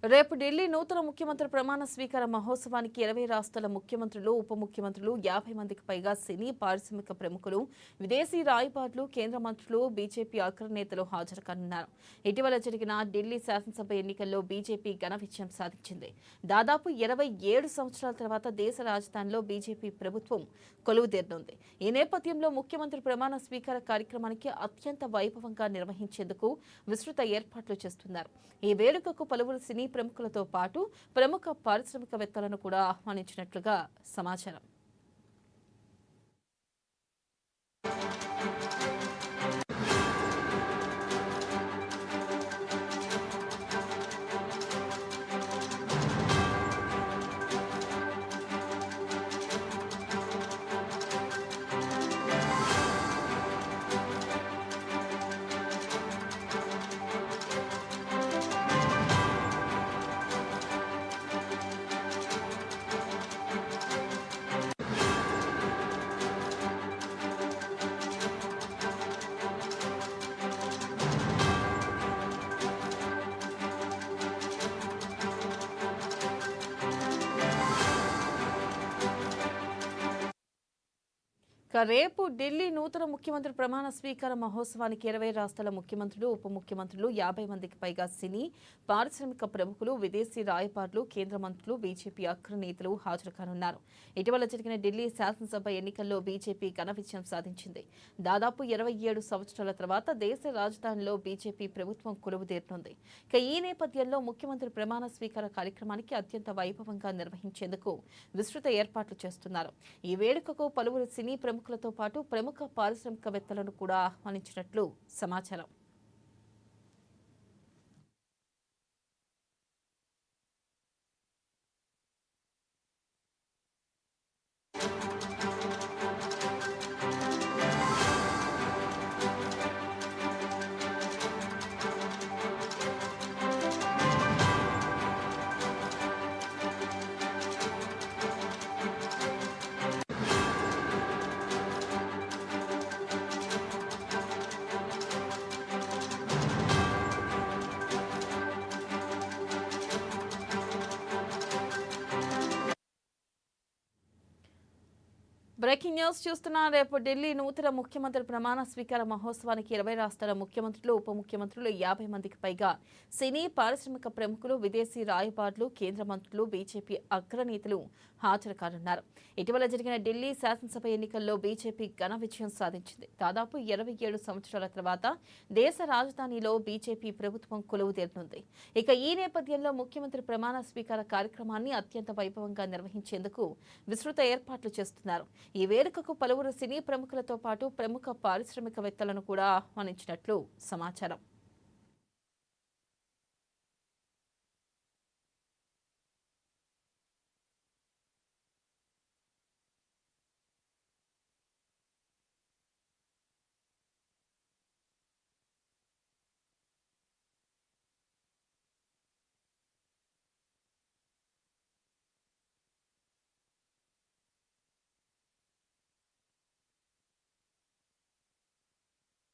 రేపు ఢిల్లీ నూతన ముఖ్యమంత్రి ప్రమాణ స్వీకార మహోత్సవానికి 20 రాష్ట్రాల ముఖ్యమంత్రులు, ఉప ముఖ్యమంత్రులు, 50 మందికి పైగా సినీ, పారిశ్రామిక ప్రముఖులు, విదేశీ రాయబారులు, కేంద్ర మంత్రులు, బీజేపీ అగ్రనేతలు హాజరు కానున్నారు. ఇటీవల జరిగిన ఢిల్లీ శాసనసభ ఎన్నికల్లో బీజేపీ ఘన విజయం సాధించింది. దాదాపు 27 సంవత్సరాల తర్వాత దేశ రాజధానిలో బీజేపీ ప్రభుత్వం కొలువుదీరనుంది. ఈ నేపథ్యంలో ముఖ్యమంత్రి ప్రమాణ స్వీకార కార్యక్రమానికి అత్యంత వైభవంగా నిర్వహించేందుకు విస్తృత ఏర్పాట్లు చేస్తున్నారు. ఈ వేడుకకు పలువురు సినీ ప్రముఖులతో పాటు ప్రముఖ పారిశ్రామికవేత్తలను కూడా ఆహ్వానించినట్లుగా సమాచారం. రేపు ఢిల్లీ నూతన ముఖ్యమంత్రి ప్రమాణ స్వీకార మహోత్సవానికి 20 రాష్ట్రాల ముఖ్యమంత్రులు, ఉప ముఖ్యమంత్రులు, 50 మందికి పైగా సినీ, పారిశ్రామిక ప్రముఖులు, విదేశీ రాయబారులు, కేంద్ర మంత్రులు, బీజేపీ అగ్రనేతలు హాజరు కానున్నారు. ఇటీవల జరిగిన ఢిల్లీ శాసనసభ ఎన్నికల్లో బీజేపీ ఘన విజయం సాధించింది. దాదాపు 27 సంవత్సరాల తర్వాత దేశ రాజధానిలో బీజేపీ ప్రభుత్వం కొలువుదీరనుంది. ఈ నేపథ్యంలో ముఖ్యమంత్రి ప్రమాణ స్వీకార కార్యక్రమానికి అత్యంత వైభవంగా నిర్వహించేందుకు విస్తృత ఏర్పాట్లు చేస్తున్నారు. ఈ వేడుకకు పలువురు సినీ ప్రముఖులతో పాటు ప్రముఖ పారిశ్రామికవేత్తలను కూడా ఆహ్వానించినట్లు సమాచారం. బ్రేకింగ్ న్యూస్ చూస్తున్నా. రేపు ఢిల్లీ నూతన ముఖ్యమంత్రి ప్రమాణ స్వీకార మహోత్సవానికి 20 రాష్ట్రాల ముఖ్యమంత్రులు, ఉప ముఖ్యమంత్రులు, 50 మందికి పైగా సినీ, పారిశ్రామిక ప్రముఖులు, విదేశీ రాయబారులు, కేంద్ర మంత్రులు, బీజేపీ అగ్రనేతలు హాజరు కానున్నారు. ఇటీవల జరిగిన ఢిల్లీ శాసనసభ ఎన్నికల్లో బీజేపీ ఘన విజయం సాధించింది. దాదాపు 27 సంవత్సరాల తర్వాత దేశ రాజధానిలో బీజేపీ ప్రభుత్వం కొలువుదీరనుంది. ఈ నేపథ్యంలో ముఖ్యమంత్రి ప్రమాణ స్వీకార కార్యక్రమాన్ని అత్యంత వైభవంగా నిర్వహించేందుకు విస్తృత ఏర్పాట్లు చేస్తున్నారు. ఈ వేడుకకు పలువురు సినీ ప్రముఖులతో పాటు ప్రముఖ పారిశ్రామికవేత్తలను కూడా ఆహ్వానించినట్లు సమాచారం.